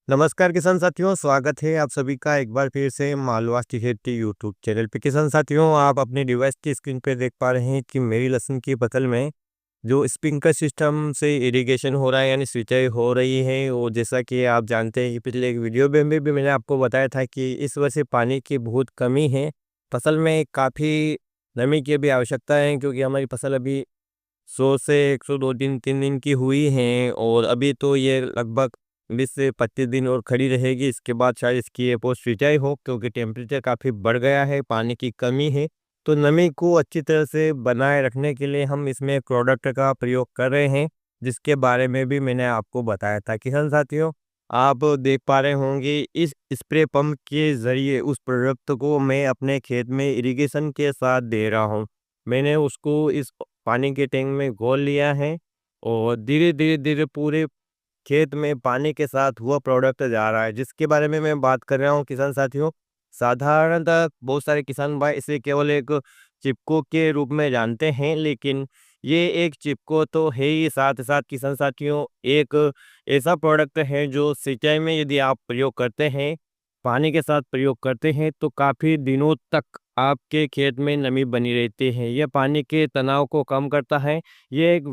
नमस्कार किसान साथियों, स्वागत है आप सभी का एक बार फिर से मालवा की खेती यूट्यूब चैनल पे। किसान साथियों, आप अपने डिवाइस की स्क्रीन पे देख पा रहे हैं कि मेरी लहसुन की फसल में जो स्प्रिंकलर सिस्टम से इरिगेशन हो रहा है यानी सिंचाई हो रही है। और जैसा कि आप जानते हैं कि पिछले एक वीडियो में भी मैंने आपको बताया था कि इस वर्ष पानी की बहुत कमी है। फसल में काफ़ी नमी की भी आवश्यकता है, क्योंकि हमारी फसल अभी 100 से 102 दिन 3 दिन की हुई हैं और अभी तो ये लगभग 20 से 25 दिन और खड़ी रहेगी। इसके बाद शायद इसकी ये पोस्ट सिंचाई हो, क्योंकि टेम्परेचर काफ़ी बढ़ गया है, पानी की कमी है। तो नमी को अच्छी तरह से बनाए रखने के लिए हम इसमें एक प्रोडक्ट का प्रयोग कर रहे हैं, जिसके बारे में भी मैंने आपको बताया था। किसान साथियों, आप देख पा रहे होंगे इस स्प्रे पंप के ज़रिए उस प्रोडक्ट को मैं अपने खेत में इरिगेशन के साथ दे रहा हूँ। मैंने उसको इस पानी के टैंक में घोल लिया है और धीरे-धीरे पूरे खेत में पानी के साथ हुआ प्रोडक्ट जा रहा है, जिसके बारे में मैं बात कर रहा हूँ किसान साथियों। साधारणतः बहुत सारे किसान भाई इसे केवल एक चिपको के रूप में जानते हैं, लेकिन ये एक चिपको तो है ही, साथ-साथ किसान साथियों एक ऐसा प्रोडक्ट है जो सिंचाई में यदि आप प्रयोग करते हैं, पानी के साथ प्रयोग करते हैं, तो काफ़ी दिनों तक आपके खेत में नमी बनी रहती है। यह पानी के तनाव को कम करता है। ये एक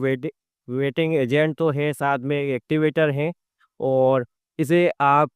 वेटिंग एजेंट तो है, साथ में एक एक्टिवेटर है। और इसे आप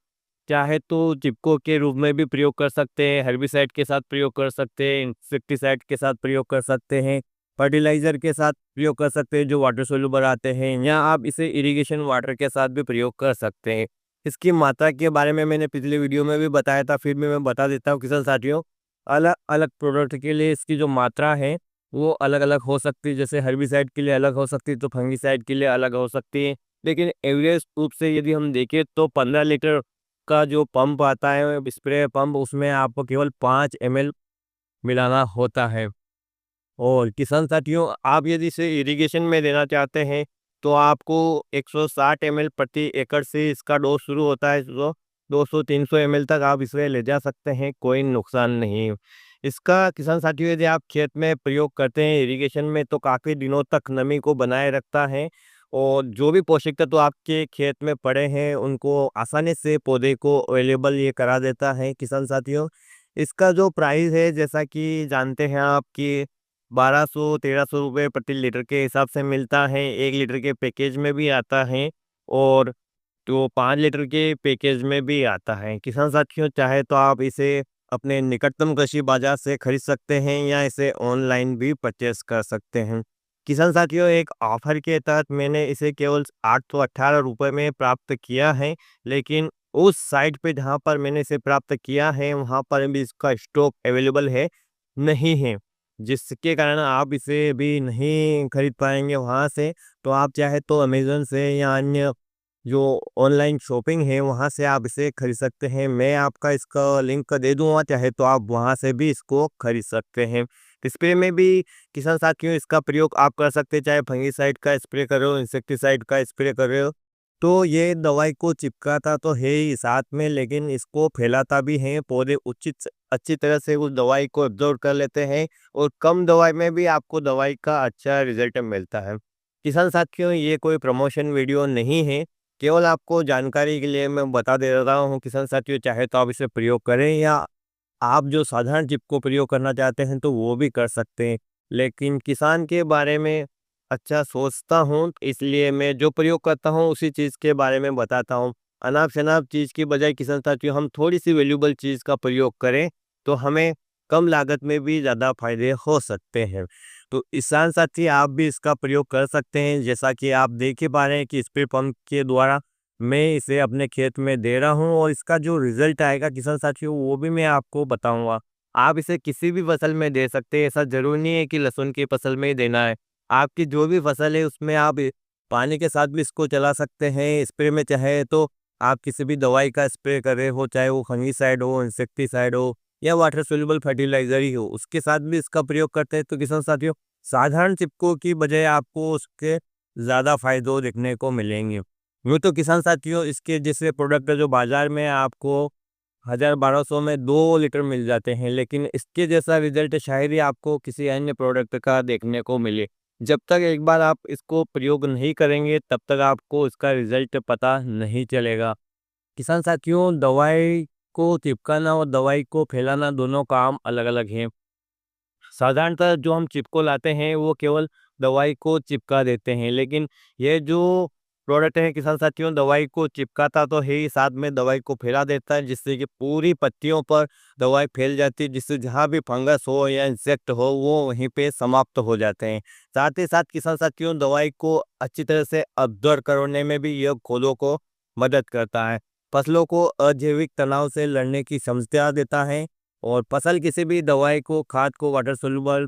चाहे तो चिपको के रूप में भी प्रयोग कर सकते हैं, हेर्बिसाइड के साथ प्रयोग कर सकते हैं, इंसेक्टिसाइड के साथ प्रयोग कर सकते हैं, फर्टिलाइज़र के साथ प्रयोग कर सकते हैं जो वाटर सोल्यूबल आते हैं, या आप इसे इरिगेशन वाटर के साथ भी प्रयोग कर सकते हैं। इसकी मात्रा के बारे में मैंने पिछले वीडियो में भी बताया था, फिर भी मैं बता देता हूँ किसान साथियों। अलग-अलग प्रोडक्ट के लिए इसकी जो मात्रा है वो अलग-अलग हो सकती है। जैसे हेर्बिसाइड के लिए अलग हो सकती है, तो फंगिसाइड के लिए अलग हो सकती है। लेकिन एवरेज रूप से यदि हम देखें तो 15 लीटर का जो पंप आता है, स्प्रे पंप, उसमें आपको केवल 5 एमएल मिलाना होता है। और किसान साथियों, आप यदि इसे इरिगेशन में देना चाहते हैं, तो आपको 160 एमएल प्रति एकड़ से इसका डोज शुरू होता है। तो 200-300 एमएल तक आप इसे ले जा सकते हैं, कोई नुकसान नहीं। इसका किसान साथियों यदि आप खेत में प्रयोग करते हैं इरिगेशन में, तो काफ़ी दिनों तक नमी को बनाए रखता है और जो भी पोषक तत्व आपके खेत में पड़े हैं उनको आसानी से पौधे को अवेलेबल ये करा देता है। किसान साथियों, इसका जो प्राइस है, जैसा कि जानते हैं आप कि 1200-1300 रुपये प्रति लीटर के हिसाब से मिलता है। 1 लीटर के पैकेज में भी आता है और तो 5 लीटर के पैकेज में भी आता है। किसान साथियों, चाहे तो आप इसे अपने निकटतम कृषि बाजार से खरीद सकते हैं या इसे ऑनलाइन भी परचेस कर सकते हैं। किसान साथियों, एक ऑफर के तहत मैंने इसे केवल 818 रुपये में प्राप्त किया है, लेकिन उस साइट पे जहाँ पर मैंने इसे प्राप्त किया है, वहाँ पर भी इसका स्टॉक अवेलेबल है नहीं है, जिसके कारण आप इसे अभी नहीं खरीद पाएँगे वहाँ से। तो आप चाहे तो अमेज़न से या अन्य जो ऑनलाइन शॉपिंग है वहाँ से आप इसे खरीद सकते हैं। मैं आपका इसका लिंक दे दूँगा, चाहे तो आप वहाँ से भी इसको खरीद सकते हैं। स्प्रे में भी किसान साथियों इसका प्रयोग आप कर सकते हैं, चाहे फंगिसाइड का स्प्रे कर रहे हो, इंसेक्टिसाइड का स्प्रे कर रहे हो। तो ये दवाई को चिपकाता तो है ही साथ में, लेकिन इसको फैलाता भी है। पौधे उचित अच्छी तरह से उस दवाई को एब्ज़ॉर्ब कर लेते हैं और कम दवाई में भी आपको दवाई का अच्छा रिज़ल्ट मिलता है। किसान साथियों, ये कोई प्रमोशन वीडियो नहीं है, केवल आपको जानकारी के लिए मैं बता दे रहा हूँ। किसान साथियों, चाहे तो आप इसे प्रयोग करें या आप जो साधारण चिप को प्रयोग करना चाहते हैं तो वो भी कर सकते हैं। लेकिन किसान के बारे में अच्छा सोचता हूँ, इसलिए मैं जो प्रयोग करता हूँ उसी चीज़ के बारे में बताता हूँ। अनाप-शनाप चीज़ की बजाय किसान साथियों हम थोड़ी-सी वैल्यूएबल चीज़ का प्रयोग करें, तो हमें कम लागत में भी ज़्यादा फ़ायदे हो सकते हैं। तो किसान साथी, आप भी इसका प्रयोग कर सकते हैं। जैसा कि आप देख ही पा रहे हैं कि स्प्रे पंप के द्वारा मैं इसे अपने खेत में दे रहा हूँ और इसका जो रिज़ल्ट आएगा किसान साथियों, वो भी मैं आपको बताऊँगा। आप इसे किसी भी फसल में दे सकते हैं, ऐसा ज़रूरी नहीं है कि लहसुन की फसल में ही देना है। आपकी जो भी फसल है उसमें आप पानी के साथ भी इसको चला सकते हैं। स्प्रे में चाहे तो आप किसी भी दवाई का स्प्रे कर रहे हो, चाहे वो फंगिसाइड हो, इंसेक्टिसाइड हो या वाटर सोल्यूबल फर्टिलाइज़र ही हो, उसके साथ भी इसका प्रयोग करते हैं। तो किसान साथियों, साधारण चिपको की बजाय आपको उसके ज़्यादा फ़ायदे देखने को मिलेंगे। यूँ तो किसान साथियों, इसके जैसे प्रोडक्ट जो बाज़ार में आपको 1000-1200 में 2 लीटर मिल जाते हैं, लेकिन इसके जैसा रिज़ल्ट शायद ही आपको किसी अन्य प्रोडक्ट का देखने को मिले। जब तक एक बार आप इसको प्रयोग नहीं करेंगे, तब तक आपको इसका रिज़ल्ट पता नहीं चलेगा। किसान साथियों, दवाई को चिपकाना और दवाई को फैलाना दोनों काम अलग-अलग हैं। साधारणतः जो हम चिपको लाते हैं वो केवल दवाई को चिपका देते हैं, लेकिन ये जो प्रोडक्ट है किसान साथियों, दवाई को चिपकाता तो है ही, साथ में दवाई को फैला देता है, जिससे कि पूरी पत्तियों पर दवाई फैल जाती है, जिससे जहाँ भी फंगस हो या इंसेक्ट हो वो वहीं पे समाप्त हो जाते हैं। साथ ही साथ किसान साथियों, दवाई को अच्छी तरह से अब्जॉर्ब करने में भी यह पौधों को मदद करता है। फसलों को अजैविक तनाव से लड़ने की क्षमता देता है, और फसल किसी भी दवाई को, खाद को, वाटर सोल्यूबल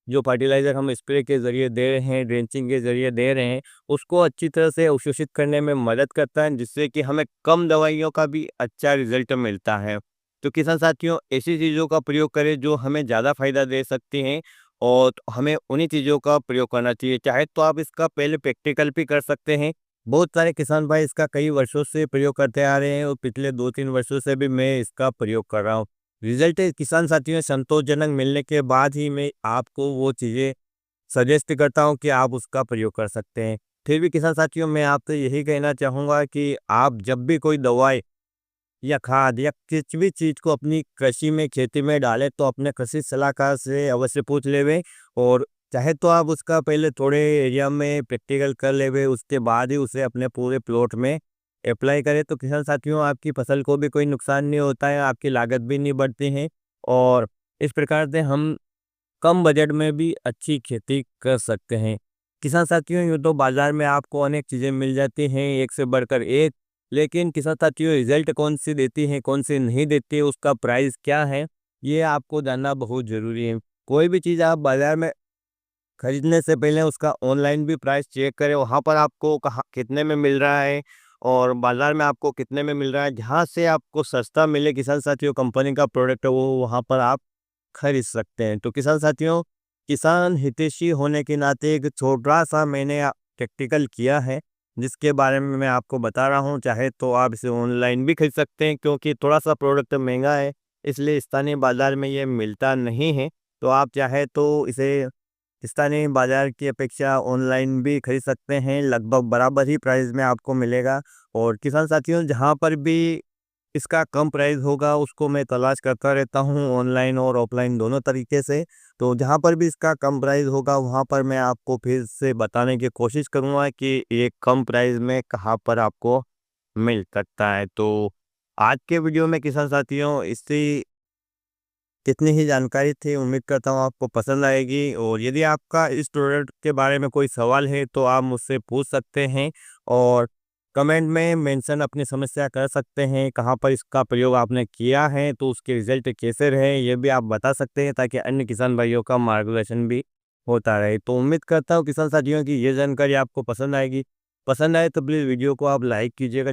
जो फर्टिलाइज़र हम स्प्रे के ज़रिए दे रहे हैं, ड्रेंचिंग के ज़रिए दे रहे हैं, उसको अच्छी तरह से अवशोषित करने में मदद करता है, जिससे कि हमें कम दवाइयों का भी अच्छा रिज़ल्ट मिलता है। तो किसान साथियों, ऐसी चीज़ों का प्रयोग करें जो हमें ज़्यादा फ़ायदा दे सकती हैं, और हमें उन्हीं चीज़ों का प्रयोग करना चाहिए। चाहे तो आप इसका पहले प्रैक्टिकल भी कर सकते हैं। बहुत सारे किसान भाई इसका कई वर्षों से प्रयोग करते आ रहे हैं, और पिछले 2-3 वर्षों से भी मैं इसका प्रयोग कर रहा हूँ। रिजल्ट किसान साथियों संतोषजनक मिलने के बाद ही मैं आपको वो चीज़ें सजेस्ट करता हूँ कि आप उसका प्रयोग कर सकते हैं। फिर भी किसान साथियों, मैं आपसे यही कहना चाहूँगा कि आप जब भी कोई दवाई या खाद या किसी भी चीज़ को अपनी कृषि में, खेती में डालें, तो अपने कृषि सलाहकार से अवश्य पूछ लेवें, और चाहे तो आप उसका पहले थोड़े एरिया में प्रैक्टिकल कर लेवे, उसके बाद ही उसे अपने पूरे प्लॉट में अप्लाई करें। तो किसान साथियों, आपकी फसल को भी कोई नुकसान नहीं होता है, आपकी लागत भी नहीं बढ़ती है, और इस प्रकार से हम कम बजट में भी अच्छी खेती कर सकते हैं। किसान साथियों, यूँ तो बाज़ार में आपको अनेक चीज़ें मिल जाती हैं, एक से बढ़कर एक, लेकिन किसान साथियों, रिज़ल्ट कौन-सी देती है, कौन-सी नहीं देती है, उसका प्राइस क्या है, ये आपको जानना बहुत ज़रूरी है। कोई भी चीज़ आप बाज़ार में खरीदने से पहले उसका ऑनलाइन भी प्राइस चेक करें, वहाँ पर आपको कहाँ कितने में मिल रहा है, और बाज़ार में आपको कितने में मिल रहा है। जहाँ से आपको सस्ता मिले किसान साथियों, कंपनी का प्रोडक्ट है, वो वहाँ पर आप खरीद सकते हैं। तो किसान साथियों, किसान हितैषी होने के नाते एक छोटा-सा मैंने प्रैक्टिकल किया है, जिसके बारे में मैं आपको बता रहा हूँ। चाहे तो आप इसे ऑनलाइन भी खरीद सकते हैं, क्योंकि थोड़ा-सा प्रोडक्ट महँगा है, इसलिए स्थानीय बाज़ार में ये मिलता नहीं है। तो आप चाहे तो इसे स्थानीय बाज़ार की अपेक्षा ऑनलाइन भी खरीद सकते हैं, लगभग बराबर ही प्राइस में आपको मिलेगा। और किसान साथियों, जहाँ पर भी इसका कम प्राइस होगा उसको मैं तलाश करता रहता हूँ, ऑनलाइन और ऑफलाइन दोनों तरीके से। तो जहाँ पर भी इसका कम प्राइस होगा वहाँ पर मैं आपको फिर से बताने की कोशिश करूँगा कि ये कम प्राइस में कहाँ पर आपको मिल सकता है। तो आज के वीडियो में किसान साथियों, इससे इतनी ही जानकारी थी। उम्मीद करता हूँ आपको पसंद आएगी, और यदि आपका इस प्रोडक्ट के बारे में कोई सवाल है तो आप मुझसे पूछ सकते हैं, और कमेंट में मेंशन अपनी समस्या कर सकते हैं, कहाँ पर इसका प्रयोग आपने किया है, तो उसके रिजल्ट कैसे रहे ये भी आप बता सकते हैं, ताकि अन्य किसान भाइयों का मार्गदर्शन भी होता रहे। तो उम्मीद करता हूँ किसान साथियों की ये जानकारी आपको पसंद आएगी। पसंद आए तो प्लीज़ वीडियो को आप लाइक कीजिएगा।